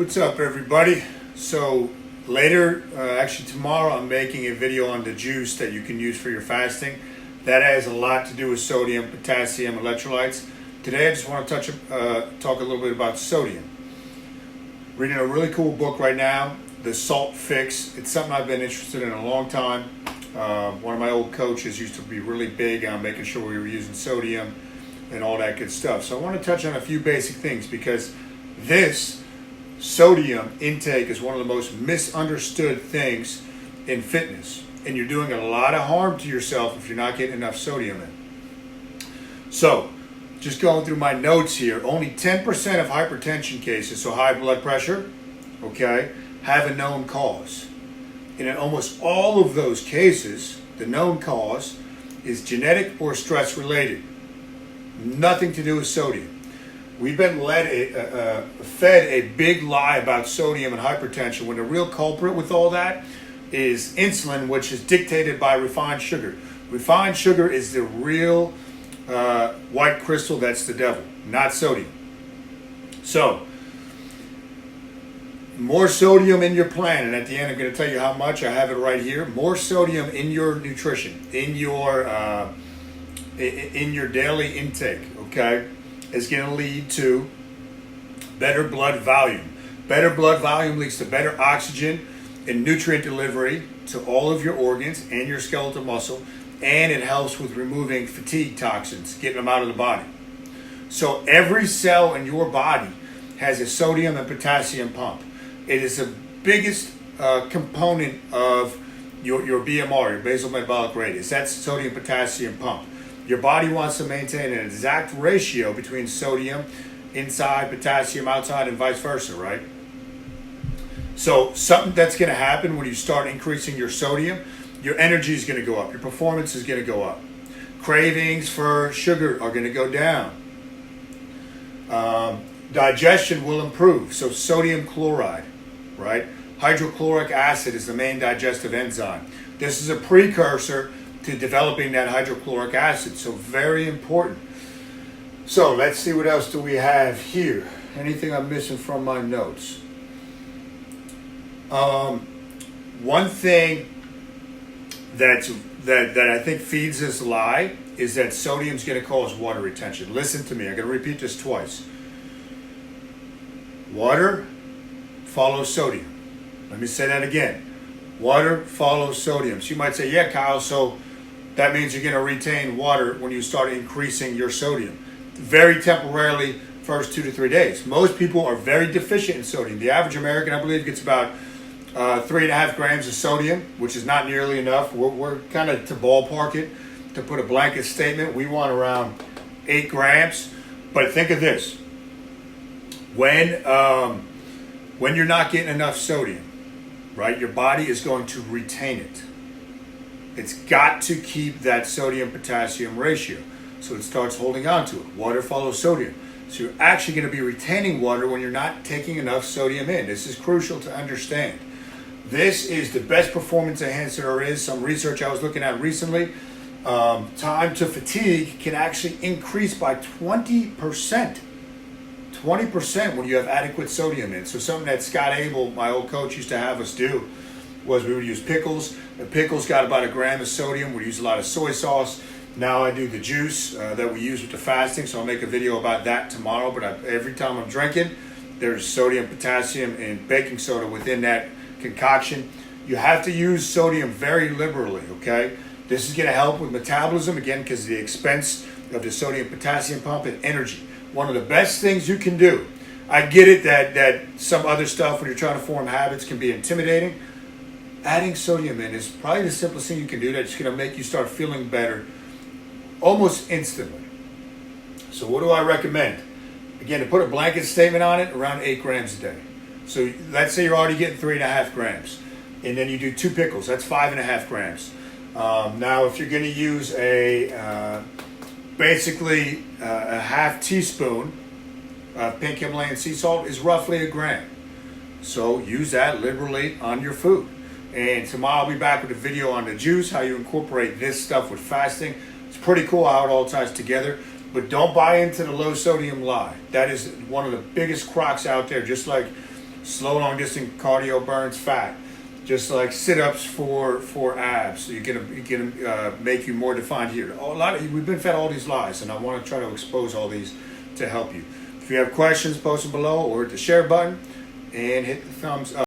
What's up, everybody? So later, actually tomorrow, I'm making a video on the juice that you can use for your fasting. That has a lot to do with sodium, potassium, electrolytes. Today I just want to talk a little bit about sodium. Reading a really cool book right now, The Salt Fix. It's something I've been interested in a long time. One of my old coaches used to be really big on making sure we were using sodium and all that good stuff. So I want to touch on a few basic things because this sodium intake is one of the most misunderstood things in fitness, and you're doing a lot of harm to yourself if you're not getting enough sodium in. So just going through my notes here, only 10% of hypertension cases, so high blood pressure, okay, have a known cause. And in almost all of those cases, the known cause is genetic or stress related. Nothing to do with sodium. We've been fed a big lie about sodium and hypertension when the real culprit with all that is insulin, which is dictated by refined sugar. Refined sugar is the real white crystal that's the devil, not sodium. So, more sodium in your plan, and at the end I'm going to tell you how much. I have it right here. More sodium in your nutrition, in your daily intake, okay, is going to lead to better blood volume. Better blood volume leads to better oxygen and nutrient delivery to all of your organs and your skeletal muscle, and it helps with removing fatigue toxins, getting them out of the body. So every cell in your body has a sodium and potassium pump. It is the biggest component of your BMR, your basal metabolic rate. That's sodium potassium pump. Your body wants to maintain an exact ratio between sodium inside, potassium outside, and vice versa, right? So something that's going to happen when you start increasing your sodium, your energy is going to go up. Your performance is going to go up. Cravings for sugar are going to go down. Digestion will improve. So sodium chloride, right? Hydrochloric acid is the main digestive enzyme. This is a precursor to developing that hydrochloric acid, so very important. So let's see, what else do we have here? Anything I'm missing from my notes? One thing that I think feeds this lie is that sodium's going to cause water retention. Listen to me, I'm going to repeat this twice. Water follows sodium. Let me say that again. Water follows sodium. So you might say, yeah, Kyle, so that means you're going to retain water when you start increasing your sodium. Very temporarily, first 2 to 3 days. Most people are very deficient in sodium. The average American, I believe, gets about 3.5 grams of sodium, which is not nearly enough. We're kind of, to ballpark it, to put a blanket statement, we want around 8 grams. But think of this. When you're not getting enough sodium, right, your body is going to retain it. It's got to keep that sodium-potassium ratio. So it starts holding on to it. Water follows sodium. So you're actually going to be retaining water when you're not taking enough sodium in. This is crucial to understand. This is the best performance enhancer there is. Some research I was looking at recently, time to fatigue can actually increase by 20%. 20% when you have adequate sodium in. So something that Scott Abel, my old coach, used to have us do was we would use pickles. The pickles got about 1 gram of sodium. We use a lot of soy sauce. Now I do the juice that we use with the fasting, so I'll make a video about that tomorrow. But every time I'm drinking, there's sodium, potassium, and baking soda within that concoction. You have to use sodium very liberally, okay? This is going to help with metabolism, again, because of the expense of the sodium, potassium pump, and energy. One of the best things you can do. I get it that some other stuff when you're trying to form habits can be intimidating. Adding sodium in is probably the simplest thing you can do that's going to make you start feeling better almost instantly. So what do I recommend? Again, to put a blanket statement on it, around 8 grams a day. So let's say you're already getting 3.5 grams. And then you do 2 pickles, that's 5.5 grams. Now if you're going to use basically a half teaspoon of pink Himalayan sea salt is roughly 1 gram. So use that liberally on your food. And tomorrow I'll be back with a video on the juice, how you incorporate this stuff with fasting. It's pretty cool how it all ties together. But don't buy into the low sodium lie. That is one of the biggest crocs out there. Just like Slow long distance cardio burns fat. Just like sit-ups for abs, so you can make you more defined here. We've been fed all these lies, and I want to try to expose all these to help you. If you have questions, post them below or hit the share button and hit the thumbs up.